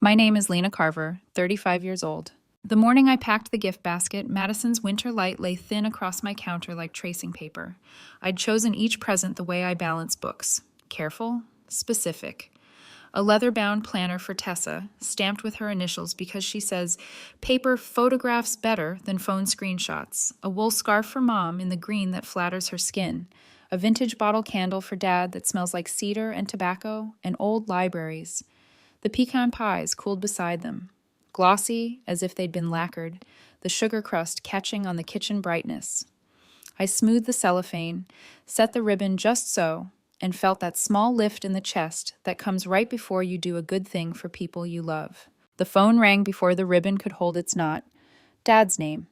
My name is Lena Carver, 35 years old. The morning I packed the gift basket, Madison's winter light lay thin across my counter like tracing paper. I'd chosen each present the way I balance books. Careful, specific. A leather-bound planner for Tessa, stamped with her initials because she says, paper photographs better than phone screenshots. A wool scarf for Mom in the green that flatters her skin. A vintage bottle candle for Dad that smells like cedar and tobacco and old libraries. The pecan pies cooled beside them, glossy as if they'd been lacquered, the sugar crust catching on the kitchen brightness. I smoothed the cellophane, set the ribbon just so, and felt that small lift in the chest that comes right before you do a good thing for people you love. The phone rang before the ribbon could hold its knot. Dad's name.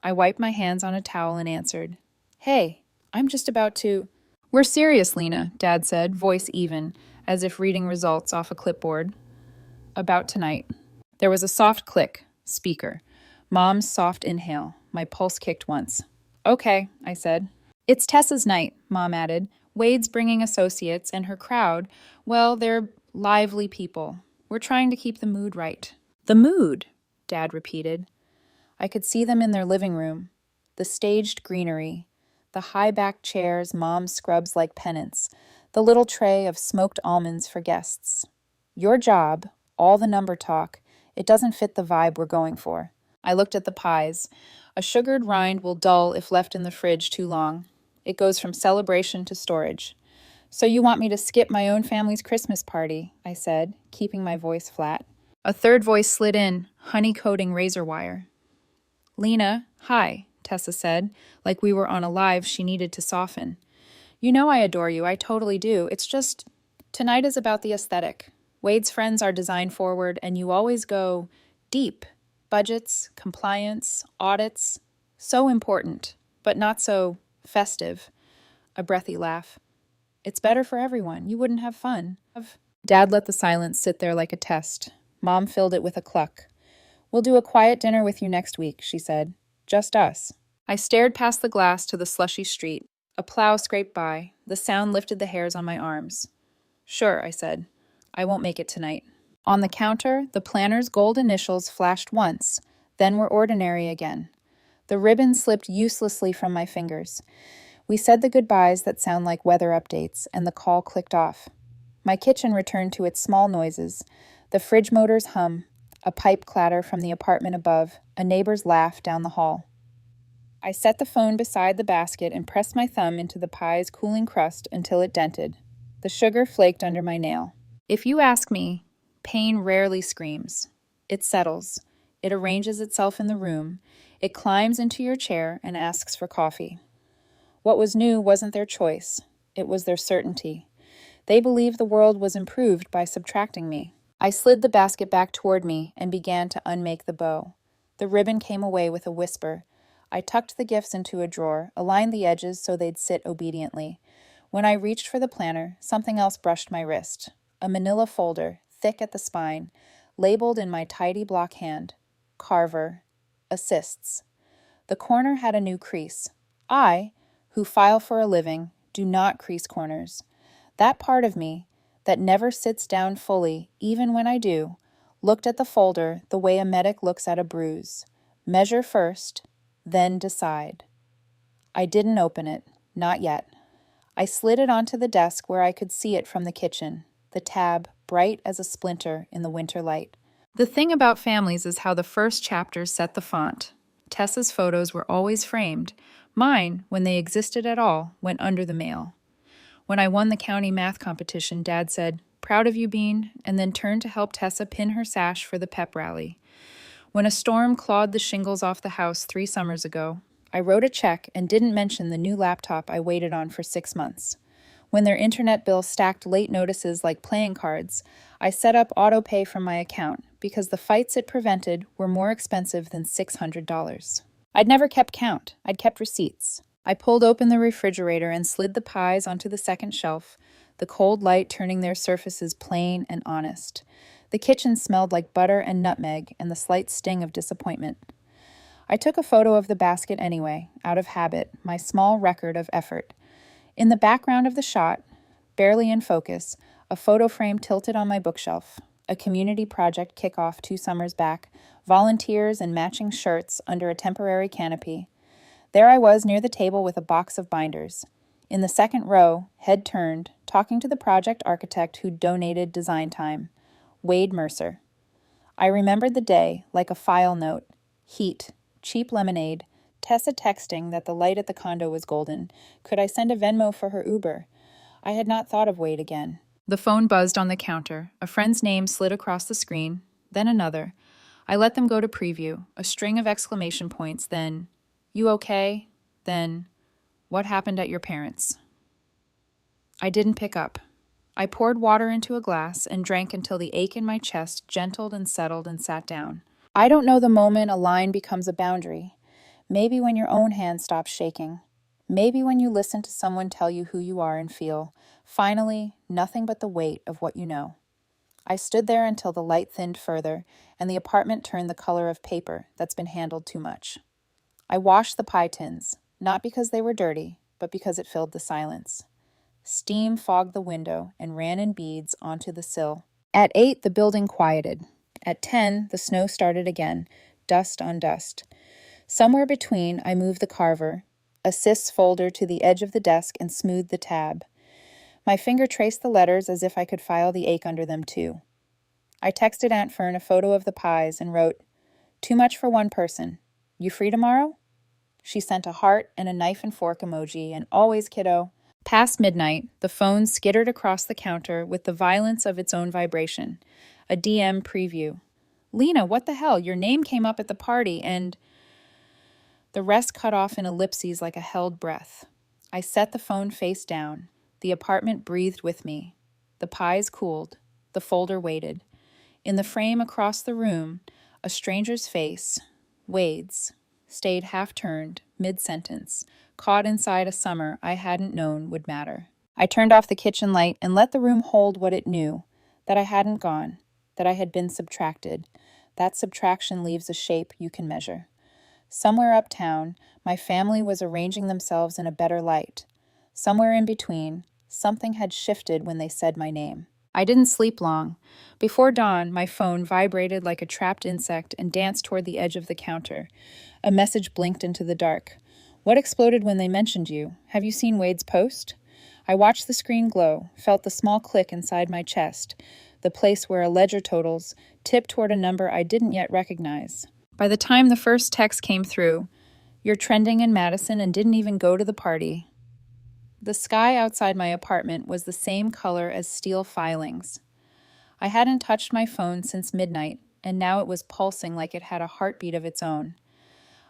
I wiped my hands on a towel and answered. Hey, I'm just about to... We're serious, Lena, Dad said, voice even, as if reading results off a clipboard. About tonight. There was a soft click. Speaker. Mom's soft inhale. My pulse kicked once. Okay, I said. It's Tessa's night, Mom added. Wade's bringing associates, and her crowd, well, they're lively people. We're trying to keep the mood right. The mood, Dad repeated. I could see them in their living room. The staged greenery. The high-backed chairs Mom scrubs like pennants. The little tray of smoked almonds for guests. Your job, all the number talk, it doesn't fit the vibe we're going for. I looked at the pies. A sugared rind will dull if left in the fridge too long. It goes from celebration to storage. So you want me to skip my own family's Christmas party, I said, keeping my voice flat. A third voice slid in, honey-coating razor wire. Lena, hi, Tessa said, like we were on a live she needed to soften. You know I adore you, I totally do. It's just, tonight is about the aesthetic. Wade's friends are design forward, and you always go deep. Budgets, compliance, audits. So important, but not so festive. A breathy laugh. It's better for everyone. You wouldn't have fun. Dad let the silence sit there like a test. Mom filled it with a cluck. We'll do a quiet dinner with you next week, she said. Just us. I stared past the glass to the slushy street. A plow scraped by. The sound lifted the hairs on my arms. Sure, I said. I won't make it tonight. On the counter, the planner's gold initials flashed once, then were ordinary again. The ribbon slipped uselessly from my fingers. We said the goodbyes that sound like weather updates, and the call clicked off. My kitchen returned to its small noises. The fridge motor's hum, a pipe clatter from the apartment above, a neighbor's laugh down the hall. I set the phone beside the basket and pressed my thumb into the pie's cooling crust until it dented. The sugar flaked under my nail. If you ask me, pain rarely screams. It settles. It arranges itself in the room. It climbs into your chair and asks for coffee. What was new wasn't their choice. It was their certainty. They believed the world was improved by subtracting me. I slid the basket back toward me and began to unmake the bow. The ribbon came away with a whisper. I tucked the gifts into a drawer, aligned the edges so they'd sit obediently. When I reached for the planner, something else brushed my wrist. A manila folder, thick at the spine, labeled in my tidy block hand. Carver. Assists. The corner had a new crease. I, who file for a living, do not crease corners. That part of me, that never sits down fully, even when I do, looked at the folder the way a medic looks at a bruise. Measure first, then decide. I didn't open it, not yet. I slid it onto the desk where I could see it from the kitchen, the tab bright as a splinter in the winter light. The thing about families is how the first chapters set the font. Tessa's photos were always framed. Mine, when they existed at all, went under the mail. When I won the county math competition, Dad said, "Proud of you, Bean," and then turned to help Tessa pin her sash for the pep rally. When a storm clawed the shingles off the house 3 summers ago, I wrote a check and didn't mention the new laptop I waited on for 6 months. When their internet bill stacked late notices like playing cards, I set up auto-pay from my account because the fights it prevented were more expensive than $600. I'd never kept count. I'd kept receipts. I pulled open the refrigerator and slid the pies onto the second shelf, the cold light turning their surfaces plain and honest. The kitchen smelled like butter and nutmeg and the slight sting of disappointment. I took a photo of the basket anyway, out of habit, my small record of effort. In the background of the shot, barely in focus, a photo frame tilted on my bookshelf. a community project kickoff 2 summers back, volunteers and matching shirts under a temporary canopy. There I was near the table with a box of binders. In the second row, head turned, talking to the project architect who donated design time, Wade Mercer. I remembered the day like a file note. Heat, cheap lemonade, Tessa texting that the light at the condo was golden. Could I send a Venmo for her Uber? I had not thought of Wade again. The phone buzzed on the counter. A friend's name slid across the screen, then another. I let them go to preview, a string of exclamation points, then, "You okay?" Then, "What happened at your parents'?" I didn't pick up. I poured water into a glass and drank until the ache in my chest gentled and settled and sat down. I don't know the moment a line becomes a boundary. Maybe when your own hand stops shaking. Maybe when you listen to someone tell you who you are and feel, finally, nothing but the weight of what you know. I stood there until the light thinned further and the apartment turned the color of paper that's been handled too much. I washed the pie tins, not because they were dirty, but because it filled the silence. Steam fogged the window and ran in beads onto the sill. At 8, the building quieted. At 10, the snow started again, dust on dust. Somewhere between, I moved the carver, assists folder to the edge of the desk and smoothed the tab. My finger traced the letters as if I could file the ache under them too. I texted Aunt Fern a photo of the pies and wrote, "Too much for one person. You free tomorrow?" She sent a heart and a knife and fork emoji, and always, kiddo. Past midnight, the phone skittered across the counter with the violence of its own vibration. A DM preview. "Lena, what the hell? Your name came up at the party and..." The rest cut off in ellipses like a held breath. I set the phone face down. The apartment breathed with me. The pies cooled. The folder waited. In the frame across the room, a stranger's face, Wade's, stayed half-turned, mid-sentence, caught inside a summer I hadn't known would matter. I turned off the kitchen light and let the room hold what it knew, that I hadn't gone, that I had been subtracted. That subtraction leaves a shape you can measure. Somewhere uptown, my family was arranging themselves in a better light. Somewhere in between, something had shifted when they said my name. I didn't sleep long. Before dawn, my phone vibrated like a trapped insect and danced toward the edge of the counter. A message blinked into the dark. "What exploded when they mentioned you? Have you seen Wade's post?" I watched the screen glow, felt the small click inside my chest, the place where a ledger totals tipped toward a number I didn't yet recognize. By the time the first text came through, "You're trending in Madison and didn't even go to the party." The sky outside my apartment was the same color as steel filings. I hadn't touched my phone since midnight, and now it was pulsing like it had a heartbeat of its own.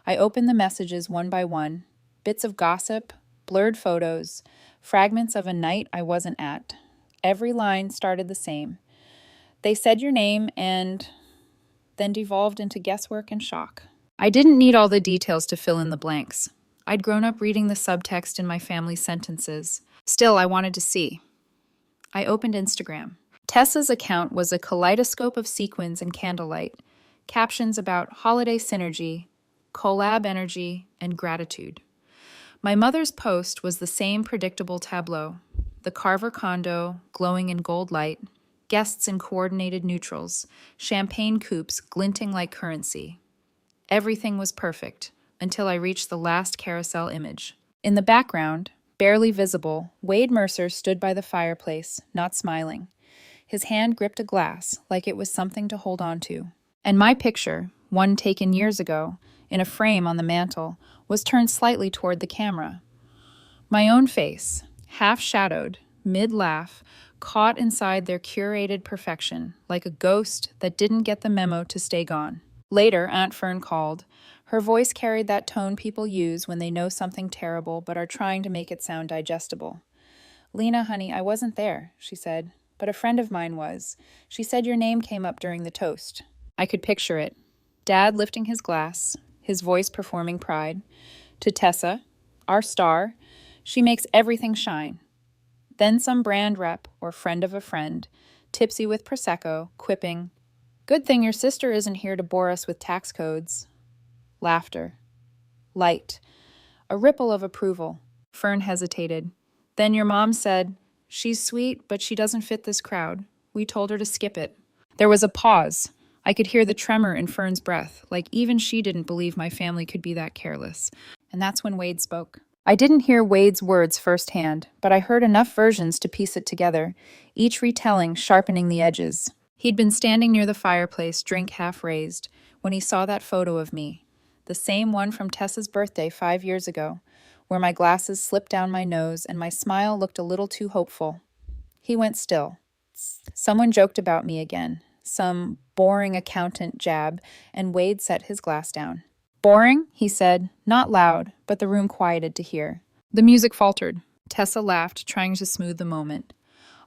I opened the messages one by one, bits of gossip, blurred photos, fragments of a night I wasn't at. Every line started the same. "They said your name and..." then devolved into guesswork and shock. I didn't need all the details to fill in the blanks. I'd grown up reading the subtext in my family's sentences. Still, I wanted to see. I opened Instagram. Tessa's account was a kaleidoscope of sequins and candlelight, captions about holiday synergy, collab energy, and gratitude. My mother's post was the same predictable tableau. The Carver condo, glowing in gold light, guests in coordinated neutrals, champagne coupes glinting like currency. Everything was perfect, until I reached the last carousel image. In the background, barely visible, Wade Mercer stood by the fireplace, not smiling. His hand gripped a glass, like it was something to hold on to. And my picture, one taken years ago, in a frame on the mantel, was turned slightly toward the camera. My own face, half-shadowed, mid-laugh, caught inside their curated perfection, like a ghost that didn't get the memo to stay gone. Later, Aunt Fern called. Her voice carried that tone people use when they know something terrible but are trying to make it sound digestible. "Lena, honey, I wasn't there," she said, "but a friend of mine was. She said your name came up during the toast." I could picture it. Dad lifting his glass, his voice performing pride. "To Tessa, our star. She makes everything shine." Then some brand rep or friend of a friend, tipsy with Prosecco, quipping, "Good thing your sister isn't here to bore us with tax codes." Laughter. Light. A ripple of approval. Fern hesitated. "Then your mom said, 'She's sweet, but she doesn't fit this crowd. We told her to skip it.'" There was a pause. I could hear the tremor in Fern's breath, like even she didn't believe my family could be that careless. And that's when Wade spoke. I didn't hear Wade's words firsthand, but I heard enough versions to piece it together, each retelling sharpening the edges. He'd been standing near the fireplace, drink half raised, when he saw that photo of me, the same one from Tessa's birthday 5 years ago, where my glasses slipped down my nose and my smile looked a little too hopeful. He went still. Someone joked about me again, some boring accountant jab, and Wade set his glass down. Boring, he said, not loud, but the room quieted to hear. The music faltered. Tessa laughed, trying to smooth the moment.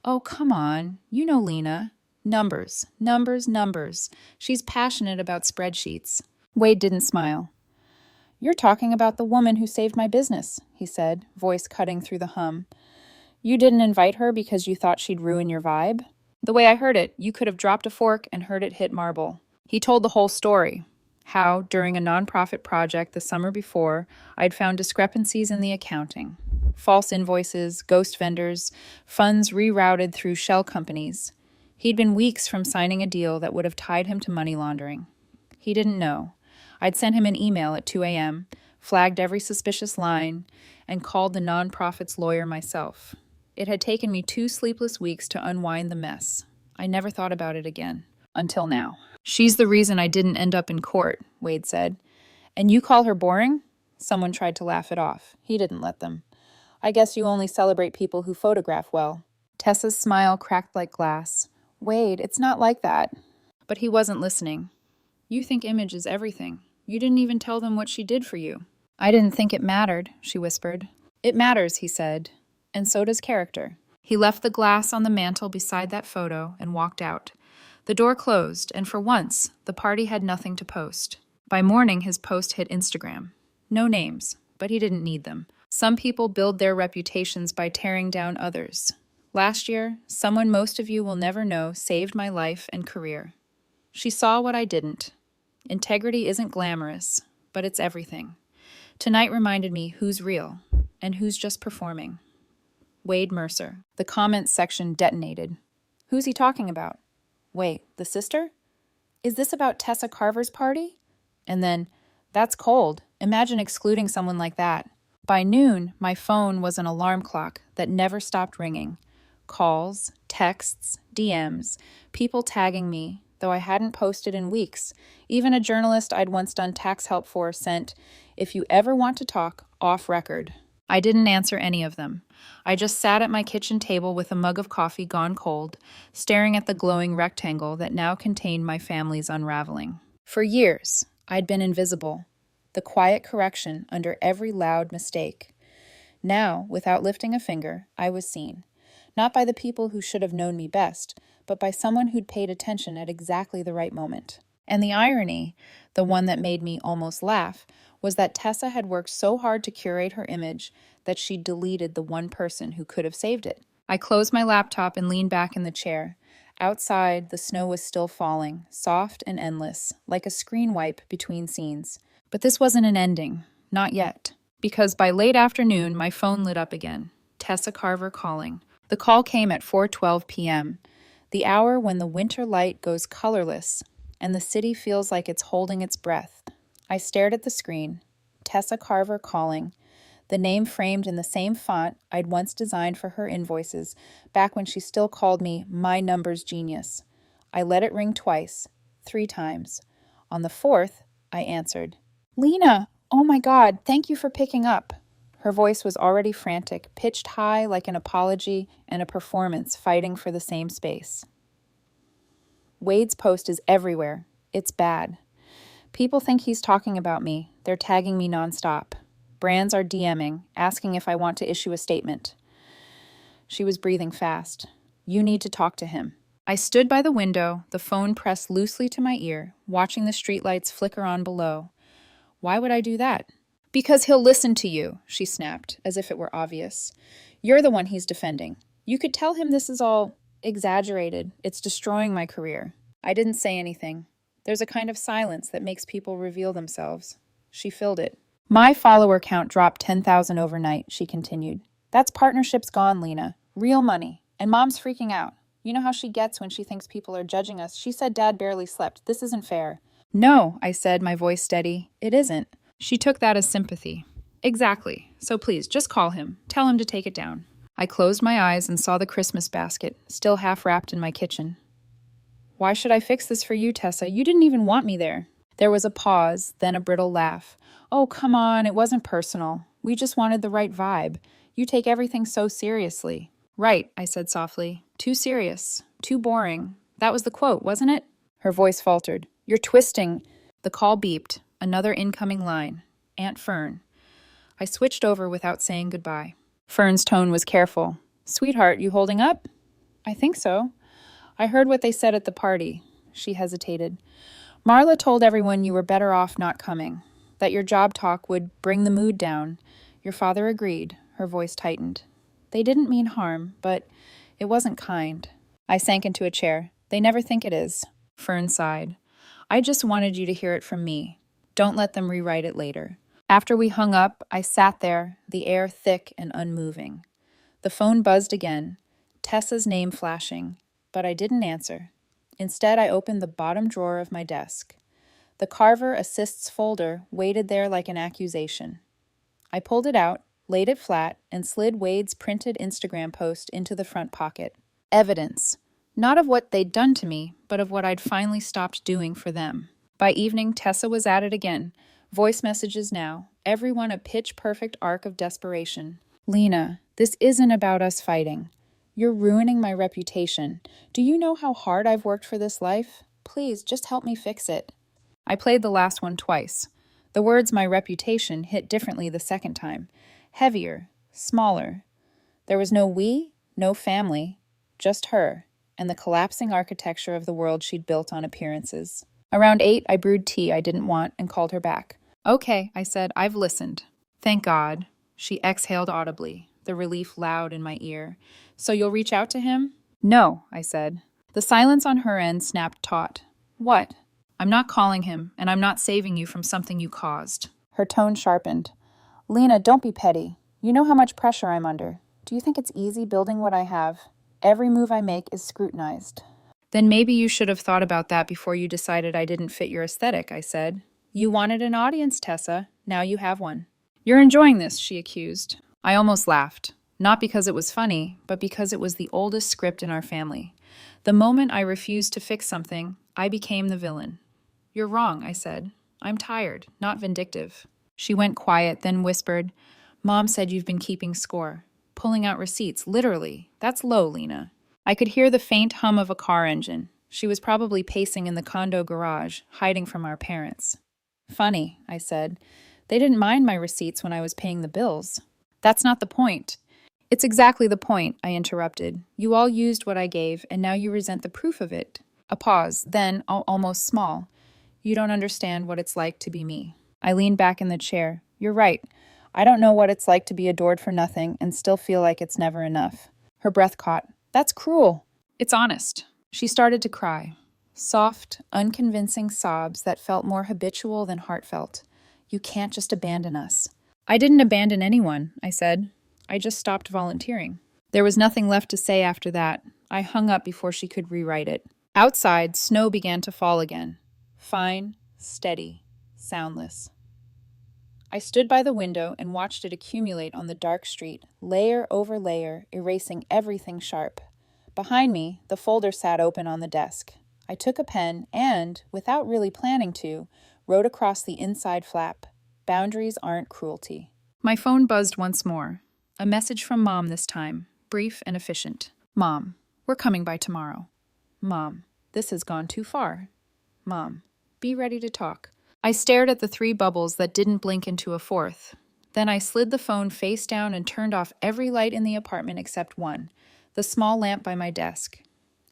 Oh, come on. You know Lena. Numbers, numbers, numbers. She's passionate about spreadsheets. Wade didn't smile. You're talking about the woman who saved my business, he said, voice cutting through the hum. You didn't invite her because you thought she'd ruin your vibe? The way I heard it, you could have dropped a fork and heard it hit marble. He told the whole story. How, during a nonprofit project the summer before, I'd found discrepancies in the accounting. False invoices, ghost vendors, funds rerouted through shell companies. He'd been weeks from signing a deal that would have tied him to money laundering. He didn't know. I'd sent him an email at 2 a.m., flagged every suspicious line, and called the nonprofit's lawyer myself. It had taken me 2 sleepless weeks to unwind the mess. I never thought about it again. Until now. She's the reason I didn't end up in court, Wade said. And you call her boring? Someone tried to laugh it off. He didn't let them. I guess you only celebrate people who photograph well. Tessa's smile cracked like glass. Wade, it's not like that. But he wasn't listening. You think image is everything. You didn't even tell them what she did for you. I didn't think it mattered, she whispered. It matters, he said. And so does character. He left the glass on the mantel beside that photo and walked out. The door closed, and for once, the party had nothing to post. By morning, his post hit Instagram. No names, but he didn't need them. Some people build their reputations by tearing down others. Last year, someone most of you will never know saved my life and career. She saw what I didn't. Integrity isn't glamorous, but it's everything. Tonight reminded me who's real and who's just performing. Wade Mercer. The comments section detonated. Who's he talking about? Wait, the sister? Is this about Tessa Carver's party? And then, that's cold. Imagine excluding someone like that. By noon, my phone was an alarm clock that never stopped ringing. Calls, texts, DMs, people tagging me, though I hadn't posted in weeks. Even a journalist I'd once done tax help for sent, if you ever want to talk, off record. I didn't answer any of them. I just sat at my kitchen table with a mug of coffee gone cold, staring at the glowing rectangle that now contained my family's unraveling. For years, I'd been invisible, the quiet correction under every loud mistake. Now, without lifting a finger, I was seen. Not by the people who should have known me best, but by someone who'd paid attention at exactly the right moment. And the irony, the one that made me almost laugh, was that Tessa had worked so hard to curate her image that she'd deleted the one person who could have saved it. I closed my laptop and leaned back in the chair. Outside, the snow was still falling, soft and endless, like a screen wipe between scenes. But this wasn't an ending. Not yet. Because by late afternoon, my phone lit up again. Tessa Carver calling. The call came at 4:12 p.m., the hour when the winter light goes colorless and the city feels like it's holding its breath. I stared at the screen. Tessa Carver calling. The name framed in the same font I'd once designed for her invoices, back when she still called me my numbers genius. I let it ring twice, 3 times. On the 4th, I answered. Lena! Oh my God, thank you for picking up. Her voice was already frantic, pitched high like an apology and a performance fighting for the same space. Wade's post is everywhere. It's bad. People think he's talking about me. They're tagging me nonstop. Brands are DMing, asking if I want to issue a statement. She was breathing fast. You need to talk to him. I stood by the window, the phone pressed loosely to my ear, watching the streetlights flicker on below. Why would I do that? Because he'll listen to you, she snapped, as if it were obvious. You're the one he's defending. You could tell him this is all exaggerated. It's destroying my career. I didn't say anything. There's a kind of silence that makes people reveal themselves. She filled it. My follower count dropped 10,000 overnight, she continued. That's partnerships gone, Lena. Real money. And Mom's freaking out. You know how she gets when she thinks people are judging us. She said Dad barely slept. This isn't fair. No, I said, my voice steady. It isn't. She took that as sympathy. Exactly. So please, just call him. Tell him to take it down. I closed my eyes and saw the Christmas basket, still half wrapped in my kitchen. Why should I fix this for you, Tessa? You didn't even want me there. There was a pause, then a brittle laugh. Oh, come on, it wasn't personal. We just wanted the right vibe. You take everything so seriously. Right, I said softly. Too serious. Too boring. That was the quote, wasn't it? Her voice faltered. You're twisting. The call beeped. Another incoming line. Aunt Fern. I switched over without saying goodbye. Fern's tone was careful. Sweetheart, you holding up? I think so. I heard what they said at the party. She hesitated. Marla told everyone you were better off not coming, that your job talk would bring the mood down. Your father agreed. Her voice tightened. They didn't mean harm, but it wasn't kind. I sank into a chair. They never think it is. Fern sighed. I just wanted you to hear it from me. Don't let them rewrite it later. After we hung up, I sat there, the air thick and unmoving. The phone buzzed again, Tessa's name flashing, but I didn't answer. Instead, I opened the bottom drawer of my desk. The Carver Assists folder waited there like an accusation. I pulled it out, laid it flat, and slid Wade's printed Instagram post into the front pocket. Evidence. Not of what they'd done to me, but of what I'd finally stopped doing for them. By evening, Tessa was at it again. Voice messages now. Everyone a pitch-perfect arc of desperation. Lena, this isn't about us fighting. You're ruining my reputation. Do you know how hard I've worked for this life? Please, just help me fix it. I played the last one twice. The words my reputation hit differently the second time. Heavier, smaller. There was no we, no family, just her, and the collapsing architecture of the world she'd built on appearances. Around 8, I brewed tea I didn't want and called her back. Okay, I said, I've listened. Thank God. She exhaled audibly, the relief loud in my ear. So you'll reach out to him? No, I said. The silence on her end snapped taut. What? I'm not calling him, and I'm not saving you from something you caused. Her tone sharpened. Lena, don't be petty. You know how much pressure I'm under. Do you think it's easy building what I have? Every move I make is scrutinized. Then maybe you should have thought about that before you decided I didn't fit your aesthetic, I said. You wanted an audience, Tessa. Now you have one. You're enjoying this, she accused. I almost laughed. Not because it was funny, but because it was the oldest script in our family. The moment I refused to fix something, I became the villain. You're wrong, I said. I'm tired, not vindictive. She went quiet, then whispered, Mom said you've been keeping score. Pulling out receipts, literally. That's low, Lena. I could hear the faint hum of a car engine. She was probably pacing in the condo garage, hiding from our parents. Funny, I said. They didn't mind my receipts when I was paying the bills. That's not the point. It's exactly the point, I interrupted. You all used what I gave, and now you resent the proof of it. A pause, then, almost small. You don't understand what it's like to be me. I leaned back in the chair. You're right. I don't know what it's like to be adored for nothing and still feel like it's never enough. Her breath caught. That's cruel. It's honest. She started to cry. Soft, unconvincing sobs that felt more habitual than heartfelt. You can't just abandon us. I didn't abandon anyone, I said. I just stopped volunteering. There was nothing left to say after that. I hung up before she could rewrite it. Outside, snow began to fall again. Fine, steady, soundless. I stood by the window and watched it accumulate on the dark street, layer over layer, erasing everything sharp. Behind me, the folder sat open on the desk. I took a pen and, without really planning to, wrote across the inside flap, Boundaries aren't cruelty. My phone buzzed once more. A message from Mom this time, brief and efficient. Mom, we're coming by tomorrow. Mom, this has gone too far. Mom, be ready to talk. I stared at the 3 bubbles that didn't blink into a fourth. Then I slid the phone face down and turned off every light in the apartment except one, the small lamp by my desk.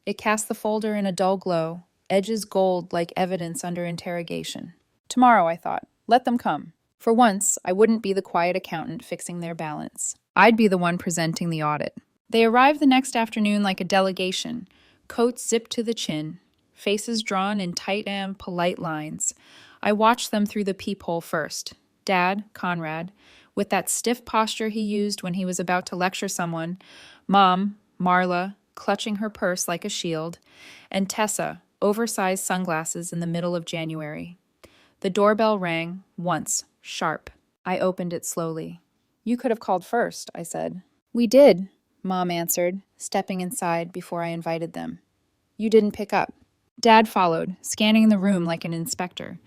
It cast the folder in a dull glow, edges gold like evidence under interrogation. Tomorrow, I thought. Let them come. For once, I wouldn't be the quiet accountant fixing their balance. I'd be the one presenting the audit. They arrived the next afternoon like a delegation, coats zipped to the chin, faces drawn in tight and polite lines. I watched them through the peephole first. Dad, Conrad, with that stiff posture he used when he was about to lecture someone. Mom, Marla, clutching her purse like a shield, and Tessa, oversized sunglasses in the middle of January. The doorbell rang, once, sharp. I opened it slowly. "You could have called first," I said. "We did," Mom answered, stepping inside before I invited them. "You didn't pick up." Dad followed, scanning the room like an inspector.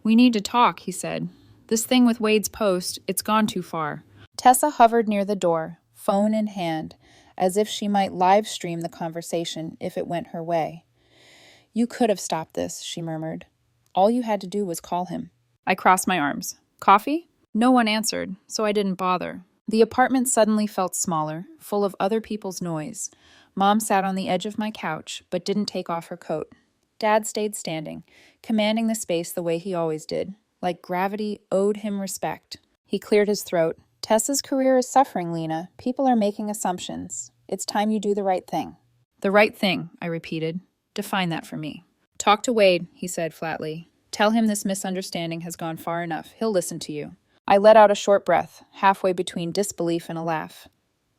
"We need to talk," he said. "This thing with Wade's post, it's gone too far." Tessa hovered near the door, phone in hand, as if she might live stream the conversation if it went her way. "You could have stopped this," she murmured. "All you had to do was call him." I crossed my arms. "Coffee?" No one answered, so I didn't bother. The apartment suddenly felt smaller, full of other people's noise. Mom sat on the edge of my couch, but didn't take off her coat. Dad stayed standing, commanding the space the way he always did, like gravity owed him respect. He cleared his throat. "Tessa's career is suffering, Lena. People are making assumptions. It's time you do the right thing." "The right thing," I repeated. "Define that for me." "Talk to Wade," he said flatly. "Tell him this misunderstanding has gone far enough. He'll listen to you." I let out a short breath, halfway between disbelief and a laugh.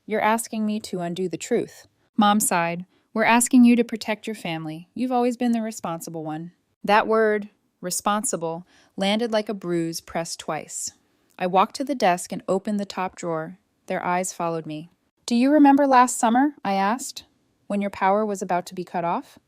"You're asking me to undo the truth." Mom sighed. "We're asking you to protect your family. You've always been the responsible one." That word, responsible, landed like a bruise pressed twice. I walked to the desk and opened the top drawer. Their eyes followed me. "Do you remember last summer?" I asked, "when your power was about to be cut off?"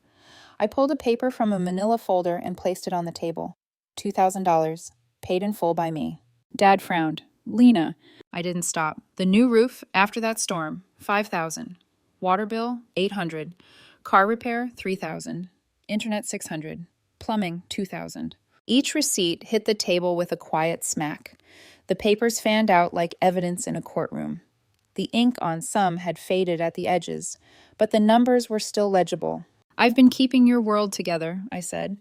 I pulled a paper from a manila folder and placed it on the table. $2,000, paid in full by me. Dad frowned. "Lena." I didn't stop. "The new roof after that storm, $5,000. Water bill, $800. Car repair, $3,000. Internet, $600. Plumbing, $2,000. Each receipt hit the table with a quiet smack. The papers fanned out like evidence in a courtroom. The ink on some had faded at the edges, but the numbers were still legible. "I've been keeping your world together," I said.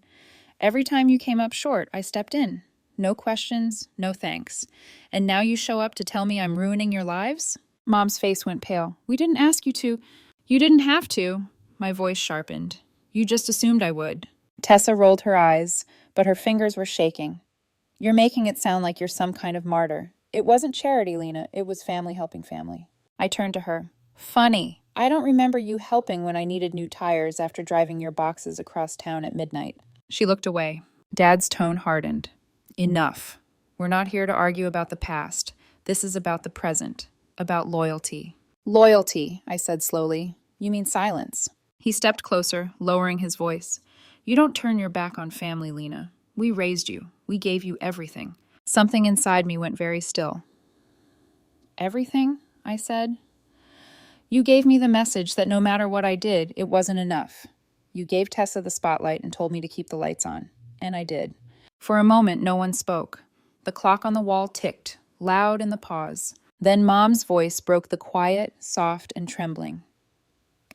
"Every time you came up short, I stepped in. No questions, no thanks. And now you show up to tell me I'm ruining your lives?" Mom's face went pale. "We didn't ask you to." "You didn't have to." My voice sharpened. "You just assumed I would." Tessa rolled her eyes, but her fingers were shaking. "You're making it sound like you're some kind of martyr. It wasn't charity, Lena. It was family helping family." I turned to her. "Funny. I don't remember you helping when I needed new tires after driving your boxes across town at midnight." She looked away. Dad's tone hardened. "Enough. We're not here to argue about the past. This is about the present. About loyalty." "Loyalty," I said slowly. "You mean silence." He stepped closer, lowering his voice. "You don't turn your back on family, Lena. We raised you. We gave you everything." Something inside me went very still. "Everything?" I said. "You gave me the message that no matter what I did, it wasn't enough. You gave Tessa the spotlight and told me to keep the lights on. And I did." For a moment, no one spoke. The clock on the wall ticked, loud in the pause. Then Mom's voice broke the quiet, soft, and trembling.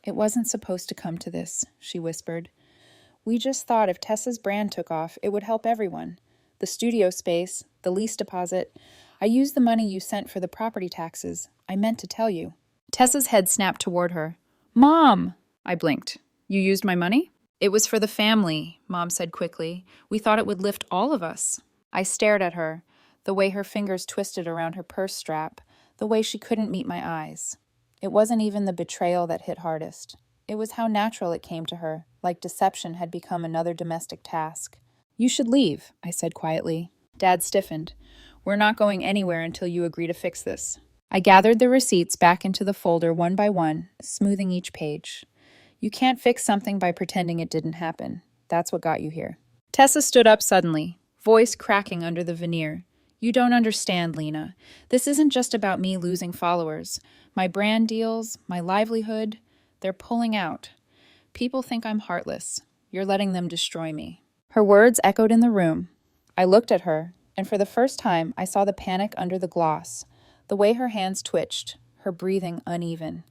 "It wasn't supposed to come to this," she whispered. "We just thought if Tessa's brand took off, it would help everyone. The studio space, the lease deposit. I used the money you sent for the property taxes. I meant to tell you." Tessa's head snapped toward her. "Mom!" I blinked. "You used my money?" "It was for the family," Mom said quickly. "We thought it would lift all of us." I stared at her, the way her fingers twisted around her purse strap, the way she couldn't meet my eyes. It wasn't even the betrayal that hit hardest. It was how natural it came to her, like deception had become another domestic task. "You should leave," I said quietly. Dad stiffened. "We're not going anywhere until you agree to fix this." I gathered the receipts back into the folder one by one, smoothing each page. "You can't fix something by pretending it didn't happen. That's what got you here." Tessa stood up suddenly, voice cracking under the veneer. "You don't understand, Lena. This isn't just about me losing followers. My brand deals, my livelihood, they're pulling out. People think I'm heartless. You're letting them destroy me." Her words echoed in the room. I looked at her, and for the first time I saw the panic under the gloss, the way her hands twitched, her breathing uneven.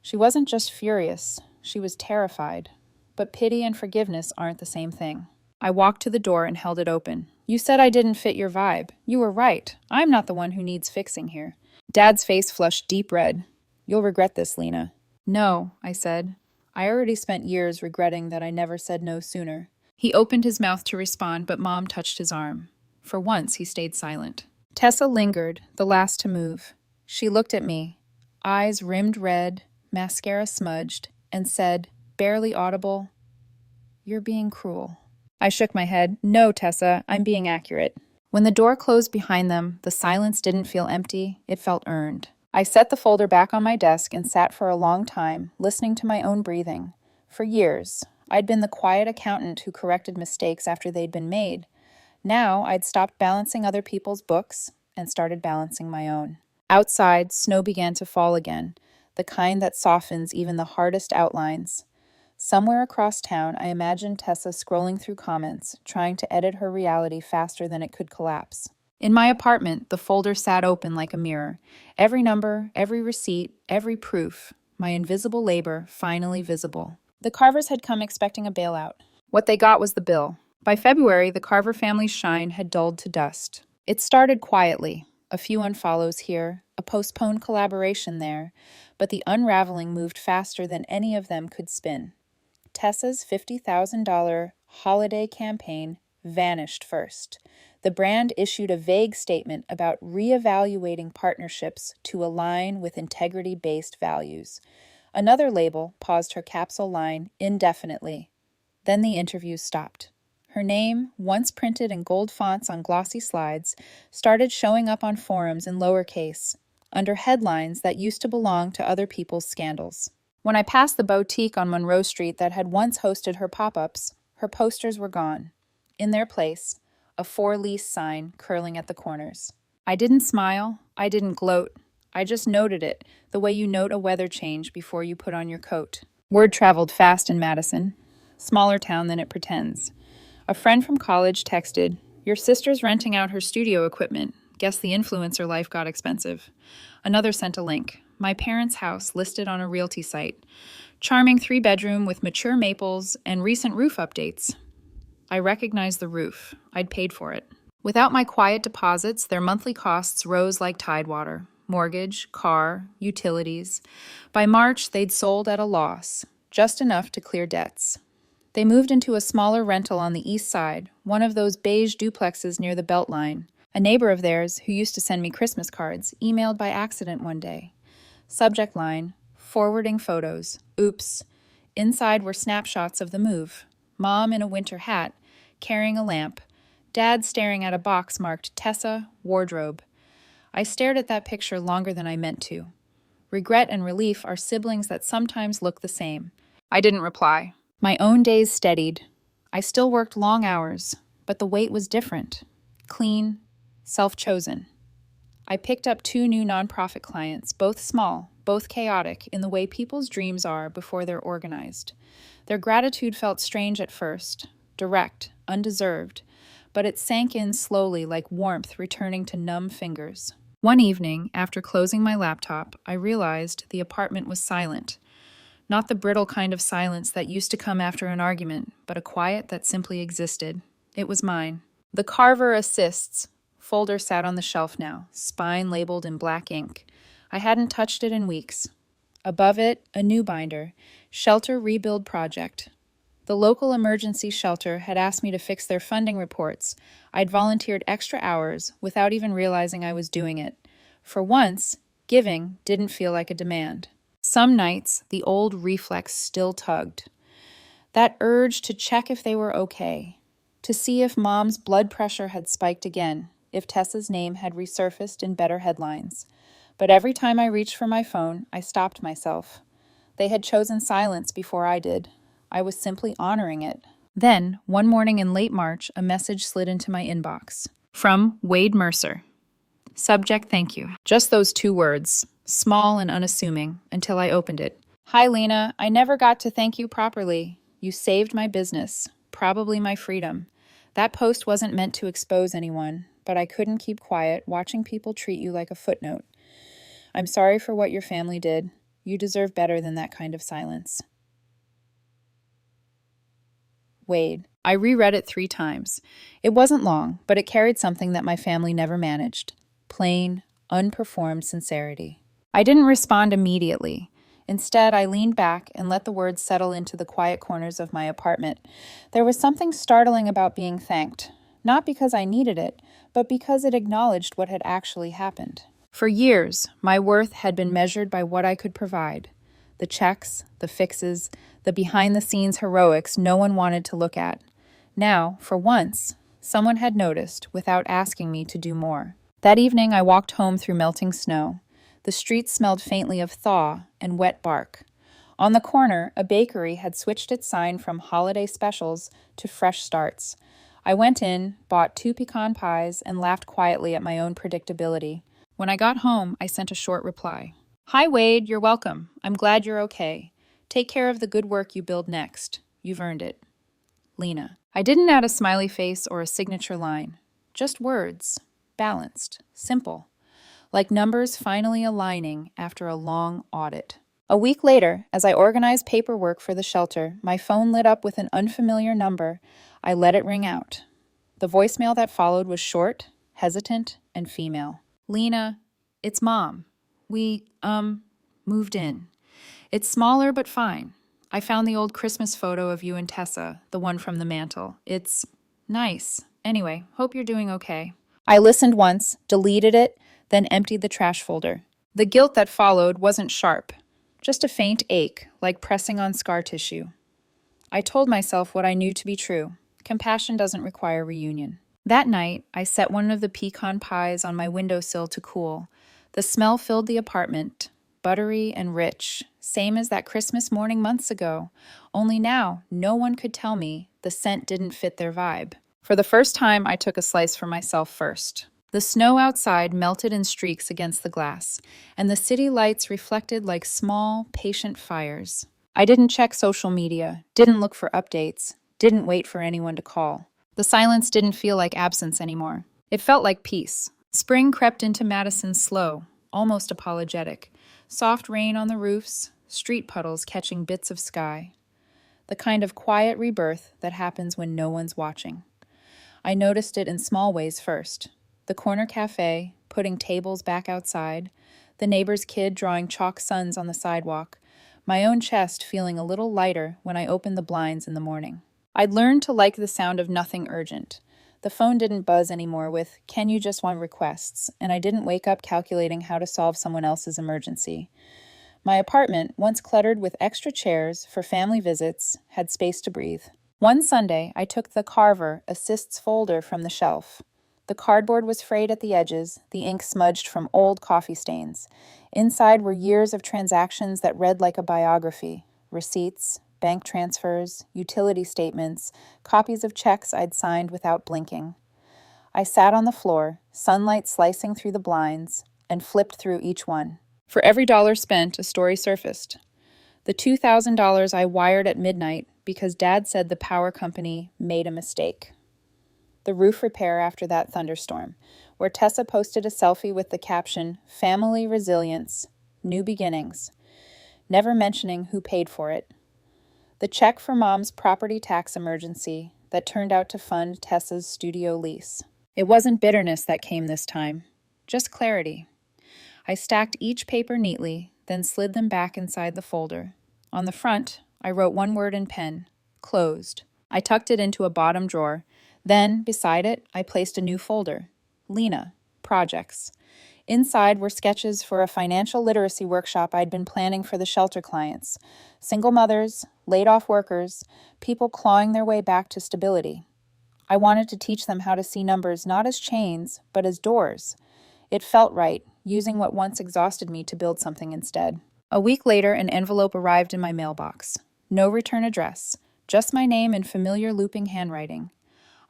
She wasn't just furious, she was terrified. But pity and forgiveness aren't the same thing. I walked to the door and held it open. "You said I didn't fit your vibe. You were right. I'm not the one who needs fixing here." Dad's face flushed deep red. "You'll regret this, Lena." "No," I said. I already spent years regretting that I never said no sooner. He opened his mouth to respond, but Mom touched his arm. For once, he stayed silent. Tessa lingered, the last to move. She looked at me, eyes rimmed red, mascara smudged, and said, barely audible, "You're being cruel." I shook my head. "No, Tessa, I'm being accurate." When the door closed behind them, the silence didn't feel empty, it felt earned. I set the folder back on my desk and sat for a long time, listening to my own breathing. For years, I'd been the quiet accountant who corrected mistakes after they'd been made. Now, I'd stopped balancing other people's books and started balancing my own. Outside, snow began to fall again, the kind that softens even the hardest outlines. Somewhere across town, I imagined Tessa scrolling through comments, trying to edit her reality faster than it could collapse. In my apartment, the folder sat open like a mirror. Every number, every receipt, every proof, my invisible labor finally visible. The Carvers had come expecting a bailout. What they got was the bill. By February, the Carver family's shine had dulled to dust. It started quietly. A few unfollows here, a postponed collaboration there, but the unraveling moved faster than any of them could spin. Tessa's $50,000 holiday campaign vanished first. The brand issued a vague statement about reevaluating partnerships to align with integrity-based values. Another label paused her capsule line indefinitely. Then the interviews stopped. Her name, once printed in gold fonts on glossy slides, started showing up on forums in lowercase, under headlines that used to belong to other people's scandals. When I passed the boutique on Monroe Street that had once hosted her pop-ups, her posters were gone. In their place, a for lease sign curling at the corners. I didn't smile, I didn't gloat. I just noted it, the way you note a weather change before you put on your coat. Word traveled fast in Madison, smaller town than it pretends. A friend from college texted, "Your sister's renting out her studio equipment. Guess the influencer life got expensive." Another sent a link. My parents' house listed on a realty site. Charming 3-bedroom with mature maples and recent roof updates. I recognized the roof. I'd paid for it. Without my quiet deposits, their monthly costs rose like tidewater. Mortgage, car, utilities. By March, they'd sold at a loss, just enough to clear debts. They moved into a smaller rental on the east side, one of those beige duplexes near the Beltline. A neighbor of theirs, who used to send me Christmas cards, emailed by accident one day. Subject line, forwarding photos. Oops. Inside were snapshots of the move. Mom in a winter hat, carrying a lamp. Dad staring at a box marked Tessa, wardrobe. I stared at that picture longer than I meant to. Regret and relief are siblings that sometimes look the same. I didn't reply. My own days steadied. I still worked long hours, but the weight was different. Clean, self-chosen. I picked up 2 new nonprofit clients, both small, both chaotic, in the way people's dreams are before they're organized. Their gratitude felt strange at first, direct, undeserved, but it sank in slowly like warmth returning to numb fingers. One evening, after closing my laptop, I realized the apartment was silent. Not the brittle kind of silence that used to come after an argument, but a quiet that simply existed. It was mine. The Carver Assists folder sat on the shelf now, spine labeled in black ink. I hadn't touched it in weeks. Above it, a new binder, Shelter Rebuild Project. The local emergency shelter had asked me to fix their funding reports. I'd volunteered extra hours without even realizing I was doing it. For once, giving didn't feel like a demand. Some nights, the old reflex still tugged. That urge to check if they were okay, to see if Mom's blood pressure had spiked again, if Tessa's name had resurfaced in better headlines. But every time I reached for my phone, I stopped myself. They had chosen silence before I did. I was simply honoring it. Then, one morning in late March, a message slid into my inbox. From Wade Mercer. Subject, thank you. Just those 2 words, small and unassuming, until I opened it. Hi, Lena. I never got to thank you properly. You saved my business, probably my freedom. That post wasn't meant to expose anyone, but I couldn't keep quiet watching people treat you like a footnote. I'm sorry for what your family did. You deserve better than that kind of silence. Wade. I reread it 3 times. It wasn't long, but it carried something that my family never managed. Plain, unperformed sincerity. I didn't respond immediately. Instead, I leaned back and let the words settle into the quiet corners of my apartment. There was something startling about being thanked, not because I needed it, but because it acknowledged what had actually happened. For years, my worth had been measured by what I could provide. The checks, the fixes, the behind-the-scenes heroics no one wanted to look at. Now, for once, someone had noticed without asking me to do more. That evening, I walked home through melting snow. The streets smelled faintly of thaw and wet bark. On the corner, a bakery had switched its sign from holiday specials to fresh starts. I went in, bought 2 pecan pies, and laughed quietly at my own predictability. When I got home, I sent a short reply. Hi, Wade, you're welcome. I'm glad you're okay. Take care of the good work you build next. You've earned it. Lena. I didn't add a smiley face or a signature line. Just words. Balanced. Simple. Like numbers finally aligning after a long audit. A week later, as I organized paperwork for the shelter, my phone lit up with an unfamiliar number. I let it ring out. The voicemail that followed was short, hesitant, and female. Lena, it's Mom. We, moved in. It's smaller but fine. I found the old Christmas photo of you and Tessa, the one from the mantle. It's nice. Anyway, hope you're doing okay. I listened once, deleted it, then emptied the trash folder. The guilt that followed wasn't sharp. Just a faint ache, like pressing on scar tissue. I told myself what I knew to be true. Compassion doesn't require reunion. That night, I set one of the pecan pies on my windowsill to cool. The smell filled the apartment, buttery and rich, same as that Christmas morning months ago. Only now, no one could tell me the scent didn't fit their vibe. For the first time, I took a slice for myself first. The snow outside melted in streaks against the glass, and the city lights reflected like small, patient fires. I didn't check social media, didn't look for updates, didn't wait for anyone to call. The silence didn't feel like absence anymore. It felt like peace. Spring crept into Madison slow, almost apologetic. Soft rain on the roofs, street puddles catching bits of sky. The kind of quiet rebirth that happens when no one's watching. I noticed it in small ways first. The corner cafe, putting tables back outside, the neighbor's kid drawing chalk suns on the sidewalk, my own chest feeling a little lighter when I opened the blinds in the morning. I'd learned to like the sound of nothing urgent. The phone didn't buzz anymore with, "Can you just want requests?" and I didn't wake up calculating how to solve someone else's emergency. My apartment, once cluttered with extra chairs for family visits, had space to breathe. One Sunday, I took the Carver Assists folder from the shelf. The cardboard was frayed at the edges, the ink smudged from old coffee stains. Inside were years of transactions that read like a biography. Receipts, bank transfers, utility statements, copies of checks I'd signed without blinking. I sat on the floor, sunlight slicing through the blinds, and flipped through each one. For every dollar spent, a story surfaced. The $2,000 I wired at midnight because Dad said the power company made a mistake. The roof repair after that thunderstorm, where Tessa posted a selfie with the caption, "Family Resilience, New Beginnings," never mentioning who paid for it. The check for Mom's property tax emergency that turned out to fund Tessa's studio lease. It wasn't bitterness that came this time, just clarity. I stacked each paper neatly, then slid them back inside the folder. On the front, I wrote one word in pen, closed. I tucked it into a bottom drawer. Then, beside it, I placed a new folder, Lena, Projects. Inside were sketches for a financial literacy workshop I'd been planning for the shelter clients. Single mothers, laid-off workers, people clawing their way back to stability. I wanted to teach them how to see numbers not as chains, but as doors. It felt right, using what once exhausted me to build something instead. A week later, an envelope arrived in my mailbox. No return address, just my name in familiar looping handwriting.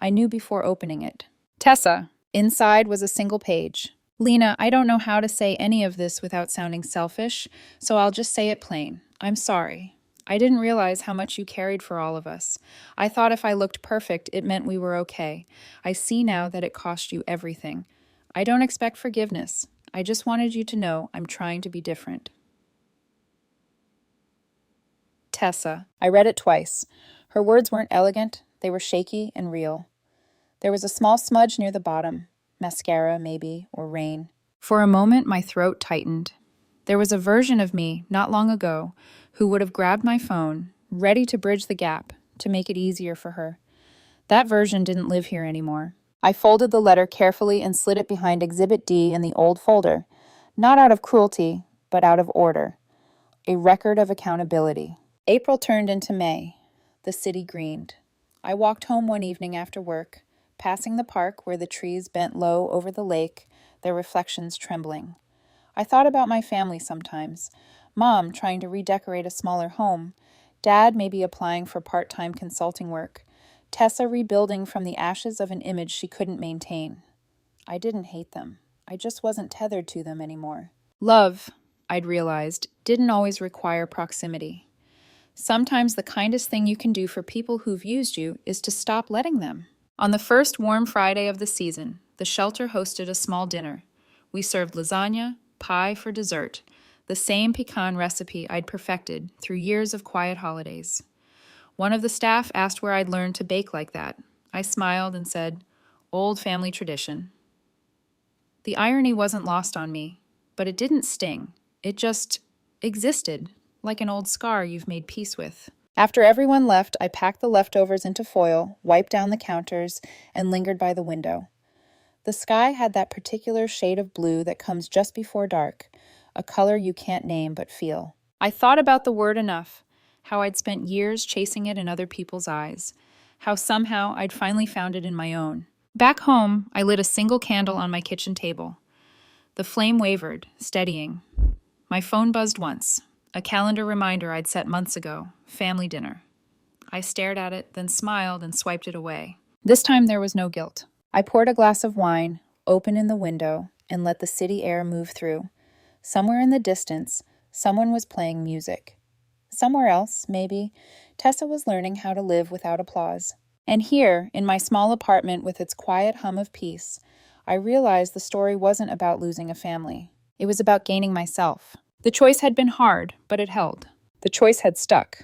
I knew before opening it. Tessa. Inside was a single page. Lena, I don't know how to say any of this without sounding selfish, so I'll just say it plain. I'm sorry. I didn't realize how much you carried for all of us. I thought if I looked perfect, it meant we were okay. I see now that it cost you everything. I don't expect forgiveness. I just wanted you to know I'm trying to be different. Tessa. I read it twice. Her words weren't elegant. They were shaky and real. There was a small smudge near the bottom. Mascara, maybe, or rain. For a moment, my throat tightened. There was a version of me, not long ago, who would have grabbed my phone, ready to bridge the gap, to make it easier for her. That version didn't live here anymore. I folded the letter carefully and slid it behind Exhibit D in the old folder, not out of cruelty, but out of order. a record of accountability. April turned into May. The city greened. I walked home one evening after work, passing the park where the trees bent low over the lake, their reflections trembling. I thought about my family sometimes. Mom trying to redecorate a smaller home, Dad maybe applying for part-time consulting work, Tessa rebuilding from the ashes of an image she couldn't maintain. I didn't hate them. I just wasn't tethered to them anymore. Love, I'd realized, didn't always require proximity. Sometimes the kindest thing you can do for people who've used you is to stop letting them. On the first warm Friday of the season, the shelter hosted a small dinner. We served lasagna, pie for dessert, the same pecan recipe I'd perfected through years of quiet holidays. One of the staff asked where I'd learned to bake like that. I smiled and said, "Old family tradition." The irony wasn't lost on me, but it didn't sting. It just existed, like an old scar you've made peace with. After everyone left, I packed the leftovers into foil, wiped down the counters, and lingered by the window. The sky had that particular shade of blue that comes just before dark, a color you can't name but feel. I thought about the word enough, how I'd spent years chasing it in other people's eyes, how somehow I'd finally found it in my own. Back home, I lit a single candle on my kitchen table. The flame wavered, steadying. My phone buzzed once, a calendar reminder I'd set months ago, family dinner. I stared at it, then smiled and swiped it away. This time there was no guilt. I poured a glass of wine, open in the window, and let the city air move through. Somewhere in the distance, someone was playing music. Somewhere else, maybe, Tessa was learning how to live without applause. And here, in my small apartment with its quiet hum of peace, I realized the story wasn't about losing a family. It was about gaining myself. The choice had been hard, but it held. The choice had stuck.